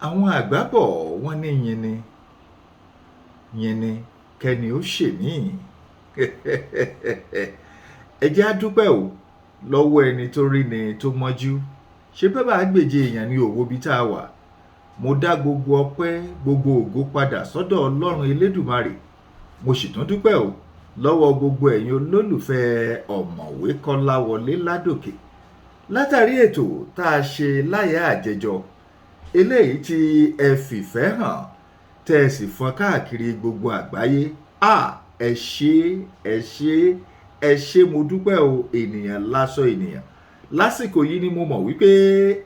Àwọn àgbà bọ̀ wọ́n ní yìnni kẹ́ni ó ṣèmí. Ẹ jẹ́ á dúpẹ́ o lọ́wọ́ ẹni tó rí ni tó mọ́jú. Ṣé bẹ́ẹ̀ bá gbèje èèyàn ní òwò bí tá a wà? Mo dá gbogbo ọpẹ́ gbogbo ògo padà sọ́dọ̀ Ọlọ́run Elédùmarè. Mo sì tún dúpẹ́ o lọ́wọ́ gbogbo ẹ̀yin olólùfẹ́ ọ̀mọ̀wé Kọ́láwọlé Ládòkè látàrí ètò tá a ṣe láyé àjẹjọ eléyìí tí ẹ fìfẹ́ hàn tẹ́ ẹ sì fọ́n káàkiri gbogbo àgbáyé. Ẹ ṣé mo dúpẹ́ o. Ènìyàn láṣọ ènìyàn. Lásìkò yìí ni mo mọ̀ wípé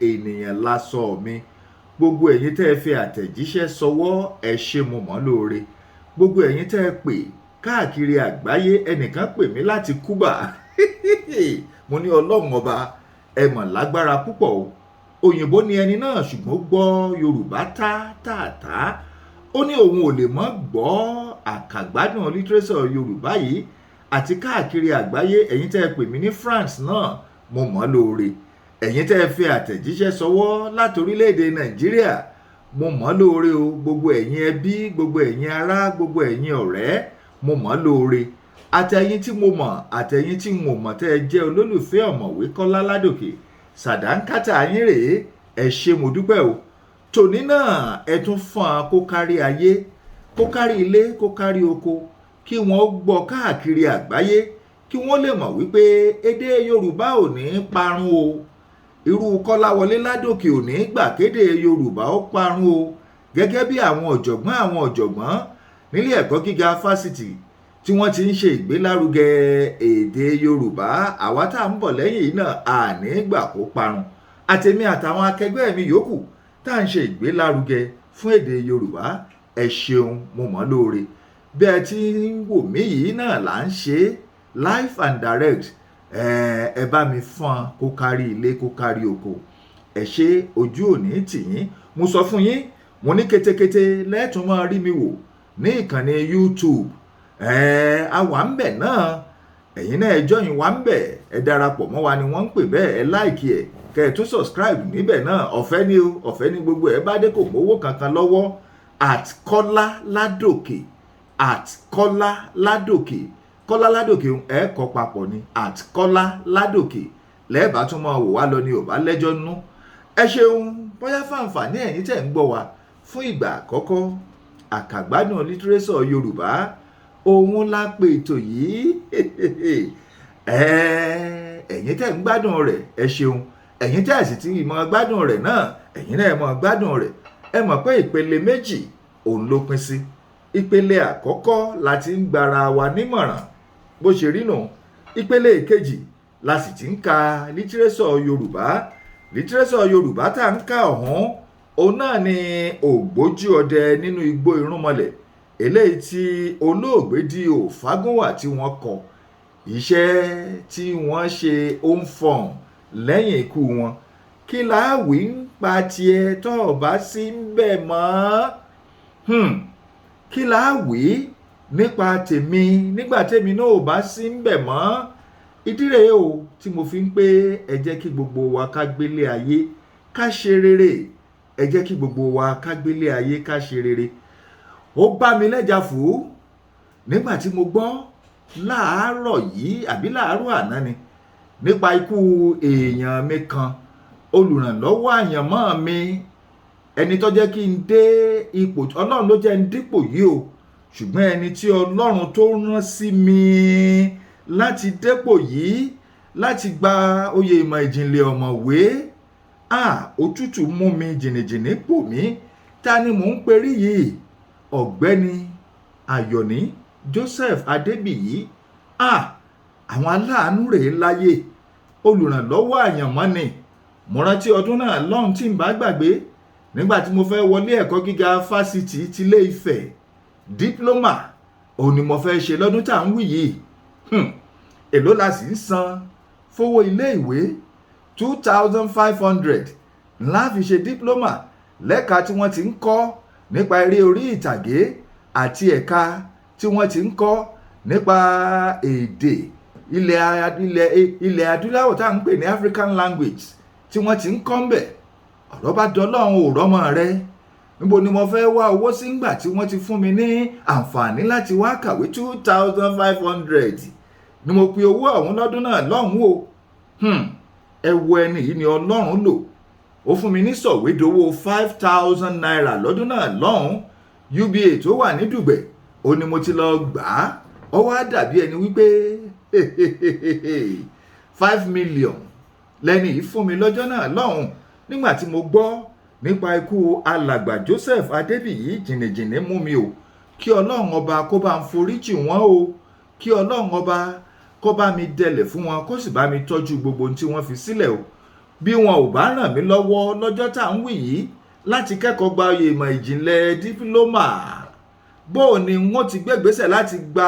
ènìyàn láṣọ mi. Gbogbo ẹ̀yin tẹ́ ẹ fi àtẹ̀jíṣẹ́ sọwọ́, ẹ ṣé mo mọ̀ lóore. Gbogbo ẹ̀yin tẹ́ ẹ pè káàkiri àgbáyé, ẹnìkan pè mí láti Cuba. Mo ní Ọlọ́run ọba, ẹ mọ̀ lágbára púpọ̀ o. Òyìnbó ni ẹni náà ṣùgbọ́n gbọ́ Yorùbá tààtà. Ó ní òun ò lè mọ́ gbọ́ àkàgbádùn lítírésọ̀ Yorùbá yìí àti káàkiri àgbáyé. Ẹ̀yin tẹ́ ẹ pè mí ní France náà, mo mọ̀ lóore. Ẹ̀yin tẹ́ ẹ fi àtẹ̀jíṣẹ́ sọwọ́ láti orílẹ̀-èdè Nàìjíríà, mo mọ̀ lóore o. Gbogbo ẹ̀yin ẹbí, gbogbo ẹ̀yin ará, gbogbo ẹ̀yin ọ̀rẹ́, mo mọ̀ lóore. Àtẹ̀yin tí mo mọ̀, àtẹ̀yin tí mo mọ̀ tẹ́ ẹ jẹ́ olólùfẹ́ ọ̀mọ̀wé Kọ́lá Ládòkè, sàdánkátà yín rèé. Ẹ ṣé mo dúpẹ́ o. Tòní náà ẹ tún fọ́n kó kárí ayé, kó kárí ilé, kó kárí oko, kí wọ́n gbọ́ káàkiri àgbáyé, kí wọ́n lè mọ̀ wípé èdè Yorùbá ò ní parun o. Irú Kọ́láwọlé Ládòkè ò ní gbà kéde Yorùbá ó parun o. Gẹ́gẹ́ bí àwọn ọ̀jọ̀gbọ́n nílé ẹ̀kọ́ gíga fásitì tí wọ́n ti ń ṣe ìgbélárugẹ èdè Yorùbá, àwa tá à ń bọ̀ lẹ́yìn yìí náà àní gbà kó parun. Àtèmi àtàwọn akẹgbẹ́ mi yòókù tá à ń ṣe ìgbélárugẹ fún èdè Yorùbá, ẹ ṣeun mo mọ̀ lóore. Bí ẹ ti ń wò mí yìí náà là ń ṣe live and direct. Ẹ bá mi fọ́n kó kárí ilé, kó kárí oko. Ẹ ṣé, ojú òní tìyín. Mo sọ fún yín, mo ní ketekete lẹ́tùn máa rí mi wò ní ìkànnì YouTube. A wà ń bẹ̀ náà. Ẹ̀yin náà ẹ join wa ń bẹ̀. Ẹ darapọ̀ mọ́ wa ni wọ́n ń pè bẹ́ẹ̀. Ẹ like ẹ̀, kẹ́ ẹ tún subscribe níbẹ̀ náà. Ọ̀fẹ́ ni o, ọ̀fẹ́ ni gbogbo ẹ̀ bá dé, kò mówó kankan lọ́wọ́. @Kọ́lá Ládòkè, @Kọ́lá Ládòkè. Kọ́lá Ládòkè ẹ kọ papọ̀ ni @Kọ́lá Ládòkè. Lẹ́ẹ̀bá tún máa wò wá lọ ní ò bá lẹ́jọ́ nú. Ẹ ṣeun, bóyá fáǹfààní ẹ̀yin tẹ̀ ń gbọ́ wa fún ìgbà àkọ́kọ́. Àkàgbádùn lítírésọ̀ Yorùbá, òun la pè ètò yìí. Ẹ̀yin tẹ̀ ń gbádùn rẹ̀, ẹ ṣeun. Ẹ̀yin tẹ̀ sì ti mọ̀ gbádùn rẹ̀ náà, ẹ̀yin náà mọ̀ gbádùn rẹ̀. Ẹ mọ̀ pé ìpele méjì òun ló pín sí. Ìpele àkọ́kọ́ la ti ń gbara wa nímọ̀ràn bó ṣe rí nù. Ìpele ìkejì la sì ti ń ka lítírésọ̀ Yorùbá. Lítírésọ̀ Yorùbá tá ń kà ọ̀hún, òun náà ni Ògbójú ọdẹ nínú igbó irúnmọlẹ̀, eléyìí tí olóògbé D.O. Fágúnwà tí wọ́n kọ. Iṣẹ́ tí wọ́n ṣe ó ń fọ̀n lẹ́yìn ikú wọn. Kí láàwí ń pa tiẹ̀ tó bá sí ń bẹ̀ mọ́? Kí láàwí nípa tèmi nígbà tèmi náà ò bá sí ń bẹ̀ mọ́? Ìdí rèé o tí mo fi ń pé ẹ jẹ́ kí gbogbo wa ká gbélé ayé ká ṣe rere. Ẹ jẹ́ kí gbogbo wa ká gbélé ayé ká ṣe rere. Ó bá mi lẹ́jà fò nígbà tí mo gbọ́ láàárọ̀ yìí àbí láàárọ̀ àná ni nípa ikú èèyàn mi kan, olùrànlọ́wọ́ àyànmọ́ mi, ẹni tó jẹ́ kí n dé ipò. Ọlọ́run ló jẹ́ n dípò yìí o, ṣùgbọ́n ẹni tí Ọlọ́run tó rán sí mi láti dépò yìí, láti gba oyè ìmọ̀ ìjìnlẹ̀ ọ̀mọ̀wé. Òtútù mú mi, jìnnìjìnnì pò mí. Ta ni mò ń perí yìí? Ọ̀gbẹ́ni Àyọ̀ní Joseph Adébíyì. Àwọn aláàánú rèé láyé, olùrànlọ́wọ́ àyànmọ́ ni. Mo rántí ọdún náà lọ́hùn tí n bá gbàgbé, nígbà tí mo fẹ́ wọlé ẹ̀kọ́ gíga fásitì tilé Ifẹ̀, dípúlọ́mà òun ni mo fẹ́ ṣe lọ́dún tá à ń wí yìí. Èló la sì ń san fowó ilé ìwé? 2,500 ńlá fi ṣe dípúlọ́mà lẹ́ka tí wọ́n ti ń kọ́ nípa eré orí ìtàgé àti ẹ̀ka tí wọ́n ti ń kọ́ nípa èdè ilẹ̀ adúláwọ̀ tá à ń pè ní African language tí wọ́n ti ń kọ́ ń bẹ̀. Ọ̀rọ̀ bá dọ́lọ́run ò rọ́mọ rẹ, níbo ni mo fẹ́ wá owó sí ńgbà tí wọ́n ti fún mi ní àǹfààní láti wá kàwé 2,500 ni mo pe owó ọ̀hún lọ́dún náà lọ́hùn o. Ẹ wo ẹni yìí ni Ọlọ́run lò, ó fún mi ní sọ̀wédowó 5,000 naira lọ́dún náà lọ́hùn. UBA tó wà ní Dùgbẹ̀ ó ní mo ti lọ gbà á. Ó wá dàbí ẹni wípé 5 million lẹ́ni yìí fún mi lọ́jọ́ náà lọ́hùn nígbà tí mo gbọ́ nípa ikú alàgbà Joseph Adébíyì. jìnnìjìnnì mú mi o. Kí Ọlọ́run ọba kó bá ń foríjì wọ́n o, kí Ọlọ́run ọba kó bá mi dẹlẹ̀ fún wọn, kó sì bá mi tọ́jú gbogbo ohun tí wọ́n fi sílẹ̀ o. Bí wọn ò bá ràn mí lọ́wọ́ lọ́jọ́ tá à ń wí yìí láti kẹ́kọ̀ọ́ gba oyè ìmọ̀ ìjìnlẹ̀ dípílọ́mà, bó ni wọ́n ti gbégbésẹ̀ láti gba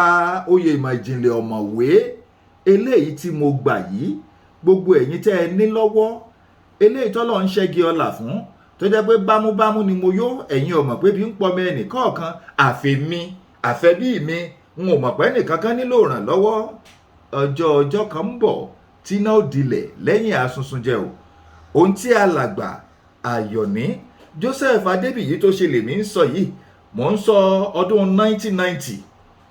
oyè ìmọ̀ ìjìnlẹ̀ ọ̀mọ̀wé eléyìí tí mo gbà yìí. Gbogbo ẹ̀yin tẹ́ ẹ ní lọ́wọ́ eléyìí tọ́lọ́ ń ṣẹ́gi ọlà fún, tó jẹ́ pé bámúbámú ni mo yó, ẹ̀yin ò mọ̀ pé bí ń pọmọ ẹnì kọ̀ọ̀kan àfẹ̀mí àfẹ́bí mi, n ò mọ̀ pé ẹnìkankan nílò ìrànlọ́wọ́. Ọjọ́ kan ń bọ̀ tí iná ó dilẹ̀ lẹ́yìn asunsunjẹ o. Ohun tí alàgbà Àyọ̀ní Joseph Adébíyì tó ṣe lèmi ń sọ yìí, mò ń sọ ọdún 1990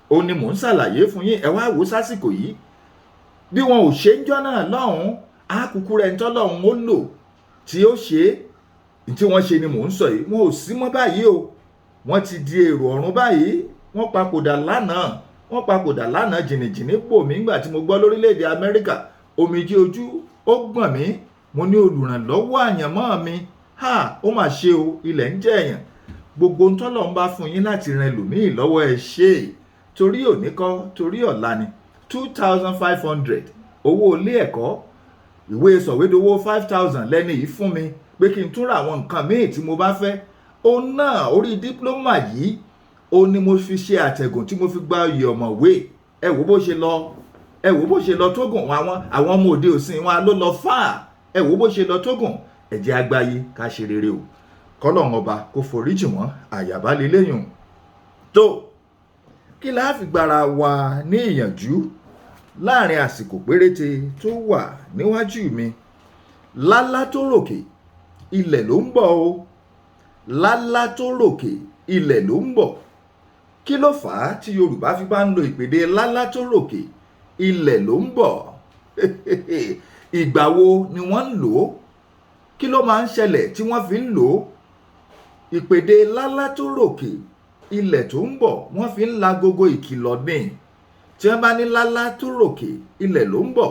òun ni mò ń ṣàlàyé fún yín. Ẹ wá wò sásìkò yìí bí wọn ò ṣe ń jọ́ náà lọ́hùn-ún, àkùkù rẹ̀ ń tọ́lọ́hún ó lò tí ó ṣe é tí wọ́n ṣe ni mò ń sọ yìí. Wọn ò sí mọ́ báyìí o, wọ́n ti di èrò ọ̀run báyìí. Wọ́n papòdà lánàá jìnnìjìnnì pò mí nígbà tí mo gbọ́ lórílẹ̀‐èdè Amẹ́ríkà. Omijé ojú ó gbọ̀n mí. Mo ní olùrànlọ́wọ́ àyànmọ́ mi, ó mà ṣe o, ilẹ̀ ń jẹ èèyàn. Gbogbo ń tọ́lọ̀ ń bá fún yín láti ran ẹlòmíì lọ́wọ́ ẹ ṣe é, torí òní kọ́ torí ọ̀la ni. 2,500 owó ilé ẹ̀kọ́, ìwé sọ̀wédowó 5,000 lẹ́ni yìí fún mi pé kí n tún ra àwọn nǹkan míì tí mo bá fẹ́. Òun náà orí dípílọ́mà yìí ó ní mo fi ṣe àtẹ̀gùn tí mo fi gba oyè ọ̀mọ̀wé. Ẹ wò bó ṣe lọ tógùn. Àwọn ọmọ òde òsìn wọn ló lọ fà. Ẹ wò bó ṣe lọ tógùn. Ẹ jẹ́ àgbáyé ká ṣe rere o, kọ́lọ́run ọba kó foríjì wọ́n, àyàbá lélẹ́yìn tó. Kí la fi gbára wa ní ìyànjú láàrin àsìkò péréte tó wà níwájú mi. Lálá tó ròkè ilẹ̀ ló ń bọ̀ o. Lálá tó ròkè ilẹ̀ ló ń bọ̀. Kí ló fà á tí Yorùbá fi bá ń lo ìpèdè lálá tó ròkè ilẹ̀ ló ń bọ̀? Ìgbà wo ni wọ́n ń lò ó? Kí ló máa ń ṣẹlẹ̀ tí wọ́n fi ń lò ó? Ìpèdè lálá tó ròkè ilẹ̀ tó ń bọ̀ wọ́n fi ń lagogo ìkìlọ̀ ní. Tí wọ́n bá ní lálá tó ròkè ilẹ̀ ló ń bọ̀,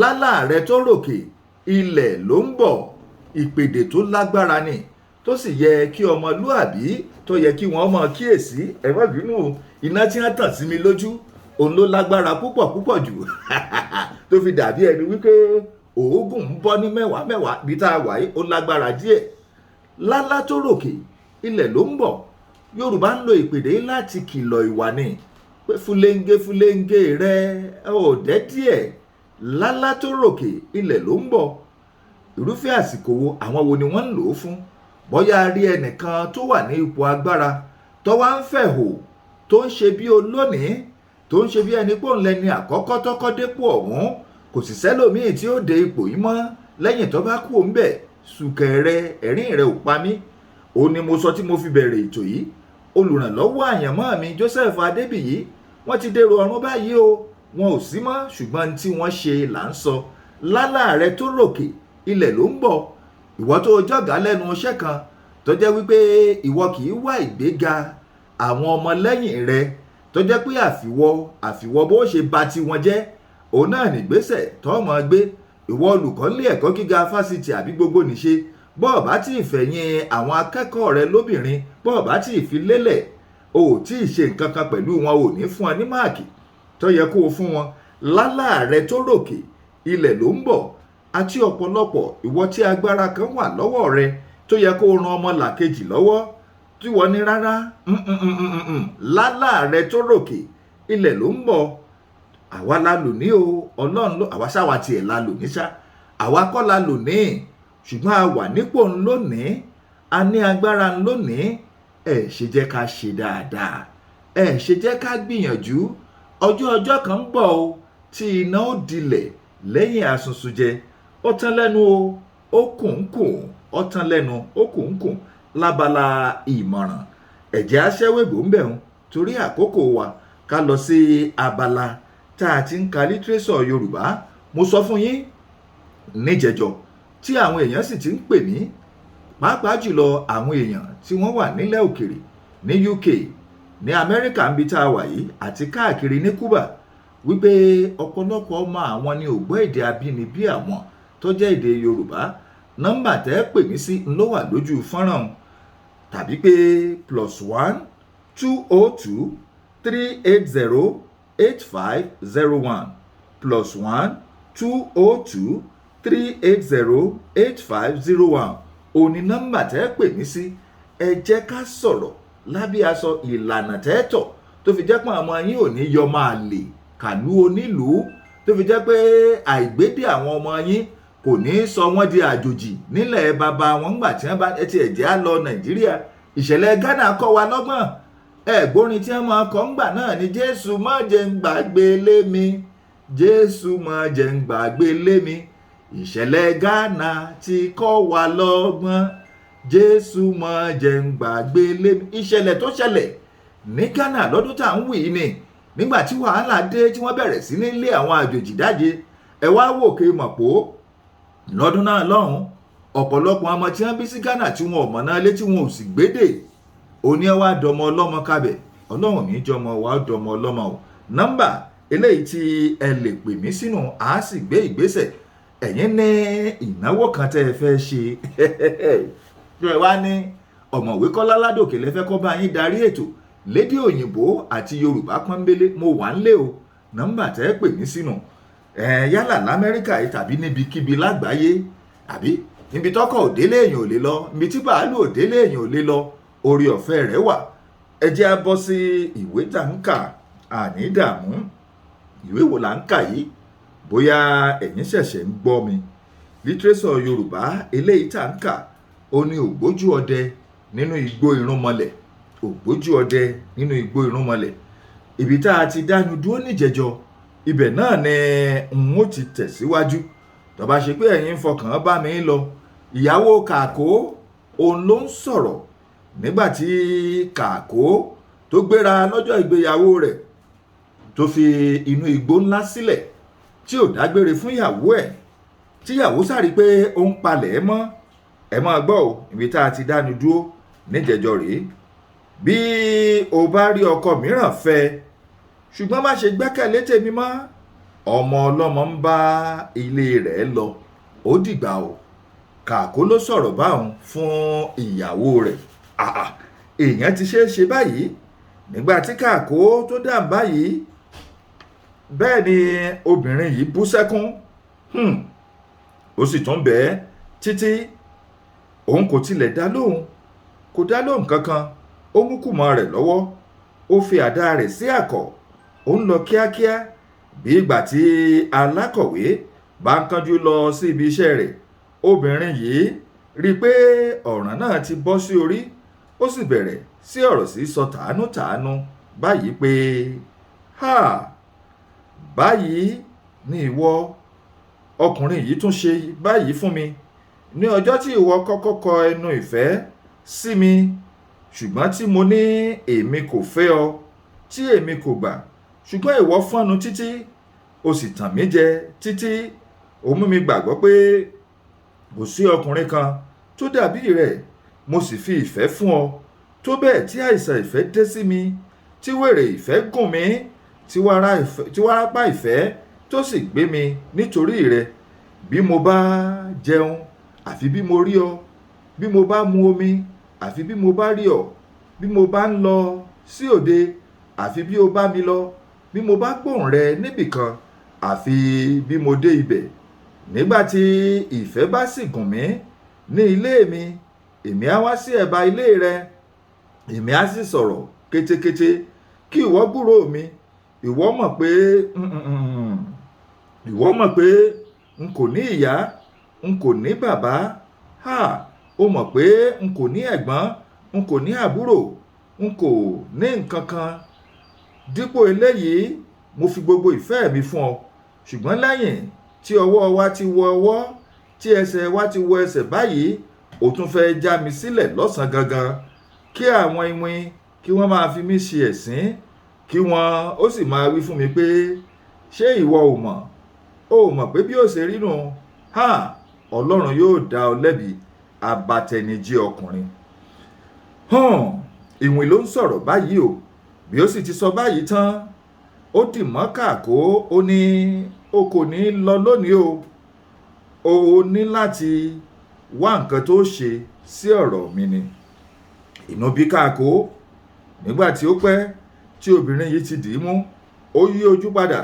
lálá rẹ tó ròkè ilẹ̀ ló ń bọ̀. Ìpèdè tó lágbára ni, tó sì yẹ kí ọmọlúàbí tó yẹ kí wọ́n máa kíyèsí. Ẹ má bínú, iná tí wọ́n tàn sí mi lójú òun ló lágbára púpọ̀ jù tó fi dàbí ẹni wípé òógùn ń bọ́ ní mẹ́wàá bí tá a wà yìí, ó lágbára díẹ̀. Lálá tó ròkè ilẹ̀ ló ń bọ̀. Yorùbá ń lo ìpèdè láti kìlọ̀ ìwà ni pé fúlẹ́ńgé rẹ ò dẹ́ díẹ̀. Lálá tó ròkè ilẹ̀ ló ń bọ̀. Irúfẹ́ àsìkò wo, àwọn wo ni wọ́n ń lò ó fún? Bóyá rí ẹnìkan tó wà ní ipò agbára tó wá ń fẹ̀hò, tó ń ṣe bí olónìí, tó ń ṣe bí ẹni pò ń lẹni àkọ́kọ́ tọ́kọ́ dépò ọ̀hún. Kò sì sẹ́lòmíì tí ó dé ipò yìí mọ́ lẹ́yìn tó bá kú ńbẹ̀. Sùkẹ̀rẹ̀ ẹ̀rín rẹ̀ ò pa mí. Ó ní mo sọ tí mo fi bẹ̀rẹ̀ ètò yìí. Olùrànlọ́wọ́ àyànmọ́ mi Joseph Adébíyì wọ́n ti dèrò ọ̀run báyìí o. Wọn ò sí mọ́, ṣùgbọ́n tí wọ́n ṣe là ń sọ. Lálá rẹ tó ròkè ilẹ̀ ló ń bọ̀. Ìwọ tó jọ̀gá lẹ́nu iṣẹ́ kan tó jẹ́ wípé ìwọ kì í wá ìgbéga àwọn ọmọlẹ́yìn rẹ, tó jẹ́ pé àfiwọ́ bó ṣe bà ti wọn jẹ́, òun náà nìgbésẹ̀ tó mọ̀ gbé. Ìwọ olùkọ́ nílé ẹ̀kọ́ gíga fásitì àbí gbogbo nìṣe, bọ́ọ̀ bá tí ì fẹ̀yìn àwọn akẹ́kọ̀ọ́ rẹ lóbìnrin, bọ́ọ̀ bá tí ì fi lélẹ̀, o ò tí ì ṣe nǹkan kan pẹ̀lú wọn, ò ní fún ọ ní máàkì tó yẹ kó o fún wọn. Lálá rẹ tó ròkè ilẹ̀ ló ń bọ̀. Àti ọ̀pọ̀lọpọ̀ ìwọ tí agbára kan wà lọ́wọ́ rẹ tó yẹ kó o ran ọmọ làkejì lọ́wọ́, tí wọ́n ní rárá. Lálá rẹ tó ròkè ilẹ̀ ló ń bọ̀. Àwa la lò ní o, Ọlọ́run ló, àwa ṣáwa tiẹ̀ la lò ní ṣá. Àwa kọ́ la lò ní, ṣùgbọ́n a wà nípò ńlónìí, a ní agbára ńlónìí. Ẹ ṣe jẹ́ ká ṣe dáadáa, ẹ ṣe jẹ́ ká gbìyànjú. Ọjọ́ kan ń bọ̀ o tí iná ó dilẹ̀ lẹ́yìn asunsunjẹ. Ó tán lẹ́nu o, ó kùn, ó tán lẹ́nu, ó kùn. lábala ìmọ̀ràn ẹ̀jẹ̀ aṣẹ́wébò ń bẹ̀rùn torí àkókò wa ká lọ sí abala tá a ti ń ka lítírésọ̀ Yorùbá. Mo sọ fún yín níjẹjọ tí àwọn èèyàn sì ti ń pè mí, pàápàá jùlọ àwọn èèyàn tí wọ́n wà nílẹ̀ òkèrè ní UK, ní Amẹ́ríkà ń bi tá a wà yìí àti káàkiri ní Cuba, wípé ọ̀pọ̀lọpọ̀ ọmọ àwọn ni ò gbọ́ èdè abínibí àwọn tó jẹ́ èdè Yorùbá. Nọ́mbà tẹ́ pè mí sí ló wà lójú fọ́nrán, tàbí pé +1 202 380 8501 +1 202 380 8501 òní nọ́mbà tẹ́ pè mí sí. Ẹ jẹ́ ká sọ̀rọ̀ lábẹ́ aṣọ ìlànà tẹ́tọ̀ tó fi jẹ́ pé àwọn yín ò ní yọ máa lè kàlú onílùú, tó fi jẹ́ pé àìgbédè àwọn ọmọ yín kò ní sọ wọ́n di àjòjì nílẹ̀ bàbá wọn ńgbà tí wọ́n bá ti ẹ̀jẹ̀ á lọ Nàìjíríà. Ìṣẹ̀lẹ̀ Ghana kọ́ wa lọ́gbọ́n. Ẹ̀gbórin tí wọ́n máa kọ́ ńgbà náà ni Jésù má jẹ́ ń gbàgbé lé mi, Jésù má jẹ́ ń gbàgbé lé mi. Ìṣẹ̀lẹ̀ Ghana ti kọ́ wa lọ́gbọ́n, Jésù má jẹ́ ń gbàgbé lé mi. Ìṣẹ̀lẹ̀ tó ṣẹlẹ̀ ní Ghana lọ́dún tá à ń wí ni nígbà tí wàhálà dé tí wọ́n bẹ̀rẹ̀ sí ní lé àwọn àjòjì jáde. Ẹ wá wò ké mọ̀ pó lọ́dún náà lọ́hùn ọ̀pọ̀lọpọ̀ ọmọ tí wọ́n bí sí Ghana tí wọn ò mọ̀ náà lé tí wọn ò sì gbédè, òní ẹ wá dọmọ ọlọ́mọ kábẹ̀. Ọlọ́run ní jọmọ wa ó dọmọ ọlọ́mọ o. Nọ́mbà eléyìí tí ẹ lè pè mí sínú àá sì gbé ìgbésẹ̀. Ẹ̀yin ní ìnáwó kan tẹ́ ẹ fẹ́ ṣe tí ẹ wá ní ọ̀mọ̀wé Kọ́lá Ládòkè lẹ́fẹ́ kọ́ bá yín darí ètò lédè òyìnbó àti Yorùbá pọ́nbélé, mo wà ń lé o. Nọ́mbà tẹ́ ẹ pè mí sínú yálà l'Amẹ́ríkà yìí tàbí níbikíbi lágbàáyé, àbí níbi tọ́kọ̀ òdélé èèyàn ò lè lọ, níbi tí bàálù òdélé èèyàn ò lè lọ, orí ọ̀fẹ́ rẹ̀ wà. Ẹ jẹ́ á bọ́ sí ìwé tá ń kà, àní dààmú. Ìwé wo là ń kà yìí? Bóyá ẹ̀yin ṣẹ̀ṣẹ̀ ń gbọ́ mi. Lítírésọ̀ Yorùbá eléyìí tá ń kà ó ní Ògbójú ọdẹ nínú igbó irúnmọlẹ̀. Ògbójú ọdẹ nínú igbó irúnmọlẹ̀. Ibi tá a ti dánu dúró níjẹjọ, ibẹ̀ náà ni n ó ti tẹ̀síwájú. Tó bá ṣe pé ẹ̀yin fọkàn bá mi lọ, ìyàwó Kàkó òun ló ń sọ̀rọ̀ nígbàtí Kàkó tó gbéra lọ́jọ́ ìgbéyàwó rẹ̀ tó fi inú igbó ńlá sílẹ̀ tí ò dágbére fún ìyàwó ẹ̀, tí ìyàwó sáré pé ó ń palẹ̀ mọ́. Ẹ máa gbọ́ ò, ibi tá a ti dánu dúró níjẹjọ rèé. Bí o bá rí ọkọ mìíràn fẹ́, ṣùgbọ́n má ṣe gbẹ́kẹ̀lé tèmi mọ́. Ọmọ ọlọ́mọ ń bá ilé rẹ̀ lọ, ó dìgbà o. Kàkó ló sọ̀rọ̀ báwọn fún ìyàwó rẹ̀. Èèyàn ti ṣe báyìí nígbà tí Kàkó tó dà báyìí. Bẹ́ẹ̀ ni obìnrin yìí bú sẹ́kún. Ó sì tún bẹ́ẹ̀ títí òun kò tilẹ̀ dá lóhùn, kò dá lóhùn kankan. Ó mú kùmọ̀ rẹ̀ lọ́wọ́, ó fi àdá rẹ̀ sí àkọ̀, ó ń lọ kíákíá bí ìgbà tí alákọ̀wé bá ń kánjú lọ sí ibi iṣẹ́ rẹ̀. Obìnrin yìí rí i pé ọ̀ràn náà ti bọ́ sí orí, ó sì bẹ̀rẹ̀ sí ọ̀rọ̀ sí sọ tàánú báyìí pé báyìí ni ìwọ ọkùnrin yìí tún ṣe báyìí fún mi ní ọjọ́ tí ìwọ kọ́kọ́ kọ ẹnu ìfẹ́ sí mi, ṣùgbọ́n tí mo ní èmi kò fẹ́ ọ, tí èmi kò gbà, ṣùgbọ́n ìwọ fọ́nu títí, o sì tàn mí jẹ títí, ó mú mi gbàgbọ́ pé kò sí ọkùnrin kan tó dàbí rẹ̀. Mo sì fi ìfẹ́ fún ọ tó bẹ́ẹ̀ tí àìsàn ìfẹ́ dé sí mi, tí wèrè ìfẹ́ gùn mí, tí wárápá ìfẹ́ tó sì gbé mi nítorí rẹ̀. Bí mo bá jẹun, àfi bí mo rí ọ, bí mo bá mu omi, àfi bí mo bá rí ọ, bí mo bá ń lọ sí òde, àfi bí o bá mi lọ, bí mo bá gbóhùn rẹ níbìkan, àfi bí mo dé ibẹ̀. Nígbà tí ìfẹ́ bá sì gùn mí ní ilé mi, èmi á wá sí ẹ̀bá ilé rẹ, èmi á sì sọ̀rọ̀ kétékété kí ìwọ gbúròó mi. Ìwọ mọ̀ pé n kò ní ìyá, n kò ní bàbá. O mọ̀ pé n kò ní ẹ̀gbọ́n, n kò ní àbúrò, n kò ní nǹkan kan. Dípò eléyìí, mo fi gbogbo ìfẹ́ mi fún ọ. Ṣùgbọ́n lẹ́yìn tí ọwọ́ wa ti wọ ọwọ́, tí ẹsẹ̀ wa ti wọ ẹsẹ̀ báyìí, ó tún fẹ́ já mi sílẹ̀ lọ́sàn gangan kí àwọn iwin kí wọ́n máa fi mí ṣe ẹ̀sín kí wọ́n ó sì máa wí fún mi pé ṣé ìwọ ò mọ̀ pé bí ó ṣe rí nù Ọlọ́run yóò dá ọ lẹ́bi abatẹnijẹ́ ọkùnrin. Ìwìn ló ń sọ̀rọ̀ báyìí o, bí ó sì ti sọ báyìí tán ó dì mọ́ kàkó, ó ní o kò ní lọ lónìí o ní láti wá nǹkan tó ṣe sí ọ̀rọ̀ mi ni. Inú bí kàkó nígbà tí ó pẹ́ tí obìnrin yìí ti dì í mú, ó yí ojú padà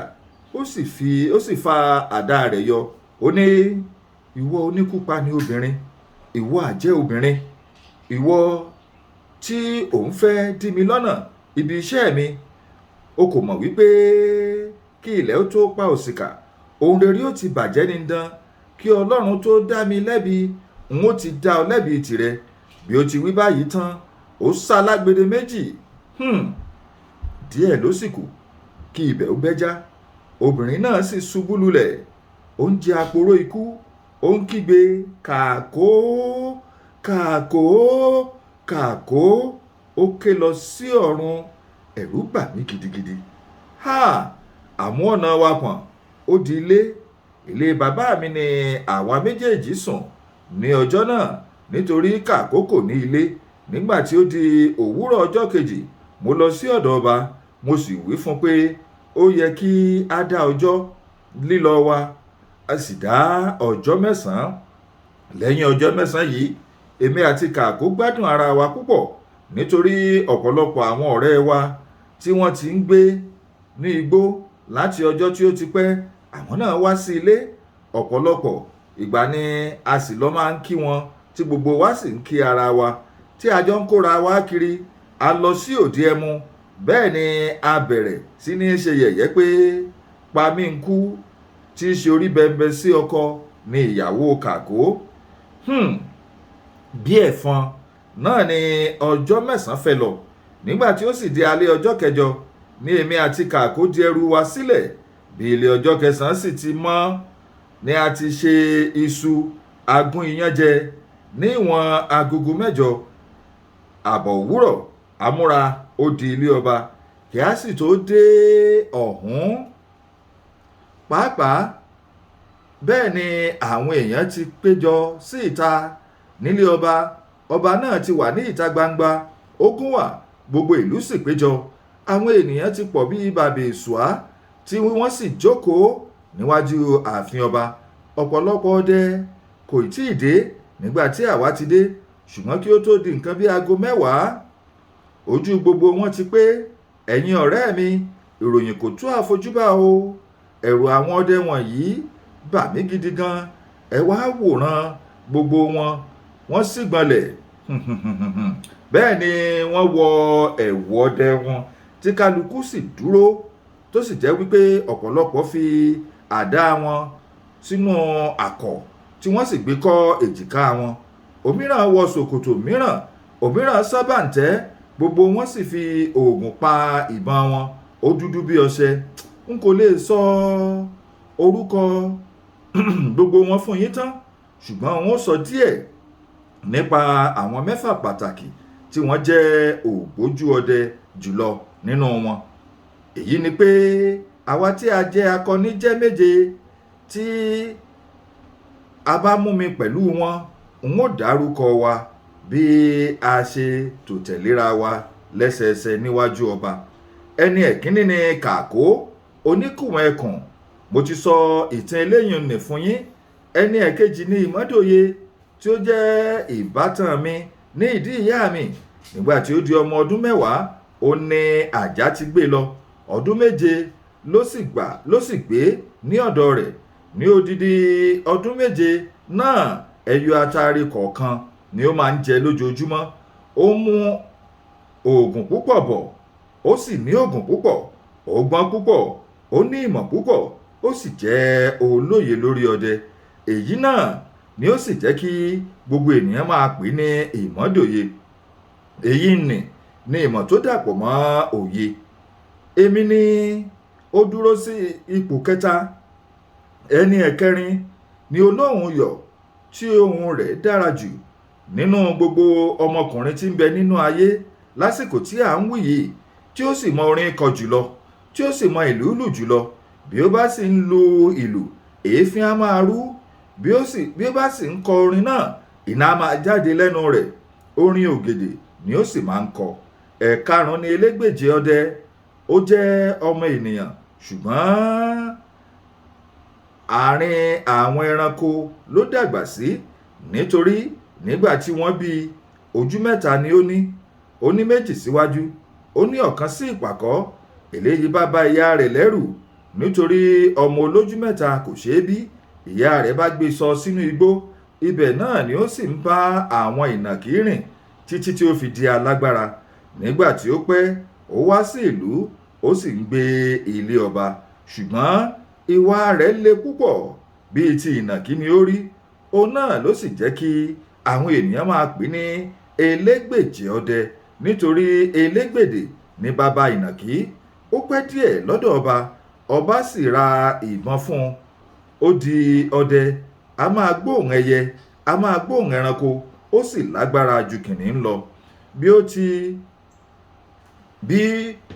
ó sì fa àdá rẹ̀ yọ, ó ní ìwọ oníkúpani obìnrin, ìwọ àjẹ́ obìnrin, ìwọ tí òun fẹ́ dí mi lọ́nà ibi iṣẹ́ mi, o kò mọ̀ wípé kí ilẹ̀ ó tó pa òṣìkà ohun rere ó ti bàjẹ́ ní dán, kí Ọlọ́run tó dá mi lẹ́bi n ó ti dá ọ lẹ́bi tìrẹ. Bí ó ti wí báyìí tán ó sá lágbede méjì. Díẹ̀ ló sì kù kí ibẹ̀ ó bẹ́já. Obìnrin náà sì ṣubú lulẹ̀, ó ń jẹ aporó ikú, ó ń kígbe kàkó kàkó kàkó, ó ké lọ sí ọ̀run. Ẹ̀rù bà mí gidigidi. Àmú ọ̀nà wa pọ̀n, ó di ilé bàbá mi ni àwa méjèèjì sùn ní ọjọ́ náà, nítorí kàkó kò ní ilé. Nígbà tí ó di òwúrọ̀ ọjọ́ kejì, mo lọ sí ọ̀dọ̀ ọba, mo sì wí fún pé ó yẹ kí a dá ọjọ́ lílọ wa, a sì dá ọjọ́ 9. Lẹ́yìn ọjọ́ 9 yìí, èmi àti kàkó gbádùn ara wa púpọ̀, nítorí ọ̀pọ̀lọpọ̀ àwọn ọ̀rẹ́ wa tí wọ́n ti ń gbé ní igbó láti ọjọ́ tí ó ti pẹ́, àwọn náà wá sí ilé. Ọ̀pọ̀lọpọ̀ ìgbà ni a sì lọ máa ń kí wọn, tí gbogbo wa sì ń kí ara wa, tí a jọ ń kóra wa kiri. A lọ sí òde ẹmu, bẹ́ẹ̀ ni a bẹ̀rẹ̀ sí ní ṣe yẹ̀yẹ́ pé pa mí ń kú, tí í ṣe orí bẹ́ńbẹ́ sí ọkọ ni ìyàwó kàkó. Bí ẹ̀fọn náà ni ọjọ́ 9 fẹ́ lọ. Nígbà tí ó sì di alẹ́ ọjọ́ kẹjọ ni èmi àti kàkó di ẹrù wa sílẹ̀. Bí ilẹ̀ ọjọ́ 9 sì ti mọ́ ni a ti ṣe iṣu agún iyán jẹ ní ìwọ̀n agogo 6 àbọ̀ òwúrọ̀. Amúra ó di ilé ọba kí a sì tó dé ọ̀hún. Pàápàá bẹ́ẹ̀ ni àwọn èèyàn ti péjọ sí ìta nílé ọba. Ọba náà ti wà ní ìta gbangba, ogun wà, gbogbo ìlú sì péjọ. Àwọn ènìyàn ti pọ̀ bí bàbá èsùá, tí wọ́n sì jókòó níwájú ààfin ọba. Ọ̀pọ̀lọpọ̀ ọdẹ kò tí ì dé nígbà tí àwa ti dé, ṣùgbọ́n kí ó tó di nǹkan bí aago 10, ojú gbogbo wọn ti pé. Ẹ̀yin ọ̀rẹ́ mi, ìròyìn kò tó àfojúbà o. Ẹ̀rù àwọn ọdẹ wọ̀nyí bà mí gidi gan. Ẹ wá wòran gbogbo wọ́n sì gbọ̀nlẹ̀. Bẹ́ẹ̀ ni wọ́n wọ ẹ̀wù ọdẹ wọn, tí kálukú sì dúró, tó sì jẹ́ wípé ọ̀pọ̀lọpọ̀ fi àdá wọn sínú àkọ̀ tí wọ́n sì gbé kọ́ èjìká wọn. Òmíràn wọ ṣòkòtò mìíràn, òmíràn sábàǹtẹ́, gbogbo wọn sì fi oògùn pa ìbọn wọn, ó dúdú bí ọṣẹ. N kò lè sọ orúkọ gbogbo wọn fún yín tán, ṣùgbọ́n wọ́n sọ díẹ̀ nípa àwọn 6 pàtàkì tí wọ́n jẹ́ ògbójú ọdẹ jùlọ nínú wọn. Èyí ni pé àwa tí a jẹ́ akọni jẹ́ 7. Tí a bá mú mi pẹ̀lú wọn, n ó dárúkọ wa bí a ṣe tò tẹ̀léra wa lẹ́sẹẹsẹ níwájú ọba. Ẹni ẹ̀kíní ni kàkó oníkùnwọ̀n ẹkùn, mo ti sọ ìtàn eléyìí nì fún yín. Ẹni ẹ̀kejì ni ìmọ́dòye, tí ó jẹ́ ìbátan mi ní ìdí ìyá mi. Nígbà tí ó di ọmọ ọdún 10, ó ní àjá ti gbé lọ. Ọdún 7 ló sì gbé ní ọ̀dọ̀ rẹ̀. Ní odidi ọdún 7 náà, ẹyọ atare kọ̀ọ̀kan ni ó máa ń jẹ lójoojúmọ́. Ó mú oògùn púpọ̀ bọ̀, ó sì ní oògùn púpọ̀, ó gbọ́n púpọ̀, ó ní ìmọ̀ púpọ̀, ó sì jẹ́ olóye lórí ọdẹ. Èyí náà ni ó sì jẹ́ kí gbogbo ènìyàn máa pè ní ìmọ́dòye. Èyí ni ìmọ̀ tó dàpọ̀ mọ́ òye. Èmi ni ó dúró sí ipò kẹta. Ẹni ẹ̀kẹrin ni olóhùn yọ̀, tí ohùn rẹ̀ dára jù nínú gbogbo ọmọkùnrin tí ń bẹ nínú ayé lásìkò tí à ń wí yìí tí ó sì mọ orin kọ jùlọ tí ó sì mọ ìlú lù jùlọ bí ó bá sì ń lu ìlù èéfín á máa rú bí ó bá sì ń kọ orin náà iná á máa jáde lẹ́nu rẹ̀ orin ògèdè ni ó sì máa ń kọ. Ẹ̀karùn-ún ni elégbèje ọdẹ. Ó jẹ́ ọmọ ènìyàn ṣùgbọ́n àárín àwọn ẹranko ló dàgbà sí nítorí nígbà tí wọ́n bí ojú mẹ́ta ni ó ní méjì síwájú ó ní ọ̀kan sí ìpàkọ́. Eléyìí bá bá ìyá rẹ̀ lẹ́rù nítorí ọmọ olójú mẹ́ta kò ṣeé bí. Ìyá rẹ̀ bá gbé sọ sínú igbó, ibẹ̀ náà ni ó sì ń bá àwọn ìnàkí rìn títí tí ó fi di alágbára. Nígbà tí ó pẹ́ ó wá sí ìlú ó sì ń gbé ilé ọba ṣùgbọ́n ìwà rẹ̀ le púpọ̀ bíi ti ìnàkí ni ó rí. Òun náà ló sì jẹ́ kí àwọn ènìyàn máa pè ní elégbèje ọdẹ nítorí elégbèdè ní bàbá ìnàkí. Ó pẹ́ díẹ̀ lọ́dọ̀ ọba sì ra ìbọn fún un. Ó di ọdẹ, a máa gbóhùn ẹyẹ, a máa gbóhùn ẹranko, ó sì lágbára ju kìnìún lọ. Bí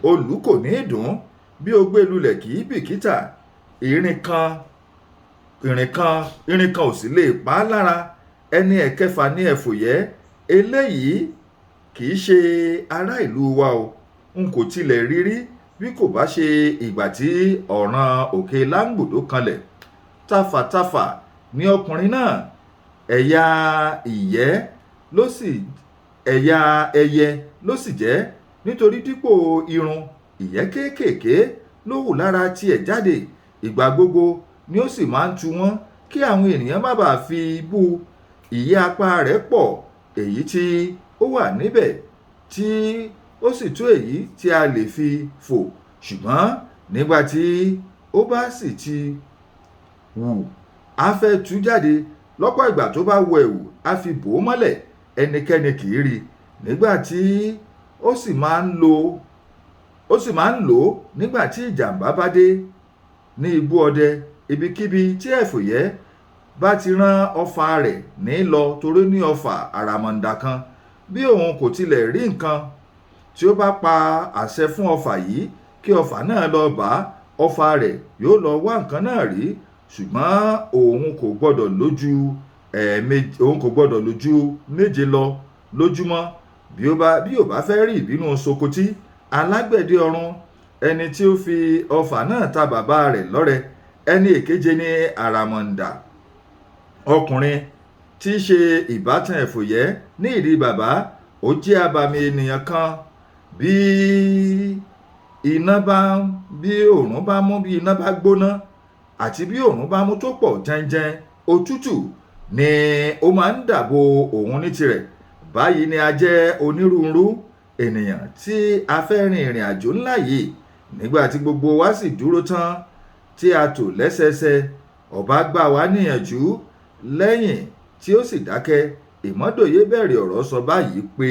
olù kò ní dùn, bí ó gbé lulẹ̀ kì í bìkítà. Irin kan ò sì lè pa á lára. Ẹni ẹ̀kẹfà ní ẹ̀fòyẹ́. Eléyìí kì í ṣe ará ìlú wa o. N kò tilẹ̀ rí rí bí kò bá ṣe ìgbà tí ọ̀ràn òkè láǹgbòdo kanlẹ̀. Tafàtafà ni ọkùnrin náà. Ẹ̀yà ẹyẹ ló sì jẹ́ nítorí dípò irun ìyẹ́ kéékèèké ló hù lára tiẹ̀ jáde. Ìgbà gbogbo ni ó sì máa ń tu wọ́n kí àwọn ènìyàn má bàa fi bú. Ìyẹ́ apá rẹ̀ pọ̀ èyí tí ó wà níbẹ̀ tí ó sì tó èyí tí a lè fi fò ṣùgbọ́n nígbà tí ó bá sì ti wù á fẹ́ tú jáde. Lọ́pọ̀ ìgbà tó bá wọ ẹ̀wù á fi bò ó mọ́lẹ̀, ẹnikẹ́ni kì í rí. Nígbà tí ó sì máa ń lò ó nígbà tí ìjàmbá bá dé ní igbó ọdẹ. Ibikíbi tí ẹ̀fòyẹ́ bá ti rán ọfà rẹ̀ ní lọ torí ní ọfà àràmọ̀ǹdà kan. Bí òun kò tilẹ̀ rí nǹkan tí ó bá pa àṣẹ fún ọfà yìí kí ọfà náà lọ bá, ọfà rẹ̀ yóò lọ wá nǹkan náà rí ṣùgbọ́n òun kò gbọ́dọ̀ lójú méje lọ lójúmọ́. Bí ó bá fẹ́ rí ìbínú Sokoti alágbẹ̀dẹ ọ̀run, ẹni tí ó fi ọfà náà ta bàbá rẹ̀ lọ́rẹ. Ẹni èkeje ní àràmọ̀ǹdà. Ọkùnrin tí í ṣe ìbátan ẹ̀fòyẹ́ ní ìdí bàbá. Ó jẹ́ abàmì ènìyàn kan. Bí òòrùn bá mú, bí iná bá gbóná àti bí òòrùn bá mú tó pọ̀ jẹ́njẹ́n, òtútù ni ó máa ń dàbò òun ní tirẹ̀. Báyìí ni a jẹ́ onírúurú ènìyàn tí a fẹ́ rin ìrìn àjò ńlá yìí. Nígbà tí gbogbo wa sì dúró tán tí a tò lẹ́sẹẹsẹ, ọba gbà wá níyànjú. Lẹ́yìn tí ó sì dákẹ́, Ìmọ́dòye bẹ̀rẹ̀ ọ̀rọ̀ sọ báyìí pé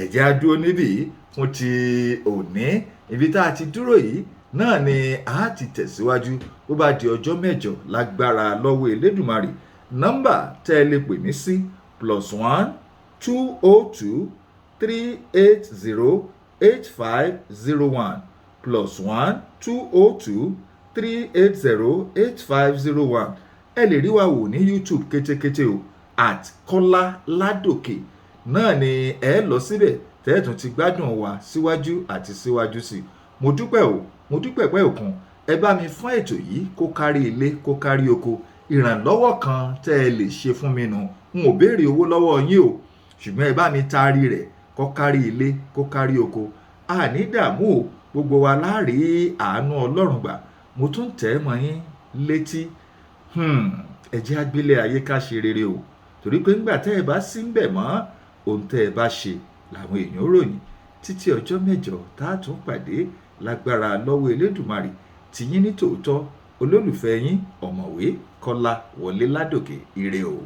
ẹ jẹ́ á dúró níbí fún ti òní. Ibi tá a ti dúró yìí náà ni a ti tẹ̀síwájú bó bá di ọjọ́ mẹ́jọ lágbára lọ́wọ́ Elédùmarè. Nọ́mbà tẹ́ ẹ lè pè mí sí +1 202 380 8501 +1 202 380 8501. Ẹ lè rí wa wò ní YouTube kétékété o @Kọ́lá Ládòkè náà ni ẹ lọ síbẹ̀ tẹ́ẹ̀tún ti gbádùn wa síwájú àti síwájú sí. Mo dúpẹ́ pẹ́ òkun. Ẹ bá mi fún ètò yìí kó kárí ilé kó kárí oko. Ìrànlọ́wọ́ kan tẹ́ ẹ lè ṣe fún mi nù. N ò béèrè owó lọ́wọ́ yín o ṣùgbọ́n ẹ bá mi taari rẹ̀ kó kárí ilé kó kárí oko. Àní dààmú o, gbogbo wa láàrí àánú Ọlọ́run gbà. Mo tún tẹ̀ ẹ́ mọ́ yín létí. Ẹ jẹ́ agbélé ayé ká ṣe rere o torí pé ńgbà tẹ́ ẹ bá sí ń bẹ̀ mọ́ ohun tẹ́ ẹ bá ṣe làwọn èèyàn ròyìn. Títí ọjọ́ mẹ́jọ tá a tún pàdé lágbára lọ́wọ́ Elédùmarè. Tiyín ní tòótọ́ olólùfẹ́ yín ọ̀mọ̀wé Kọ́lá Wọlé Ládòkè. Ire o.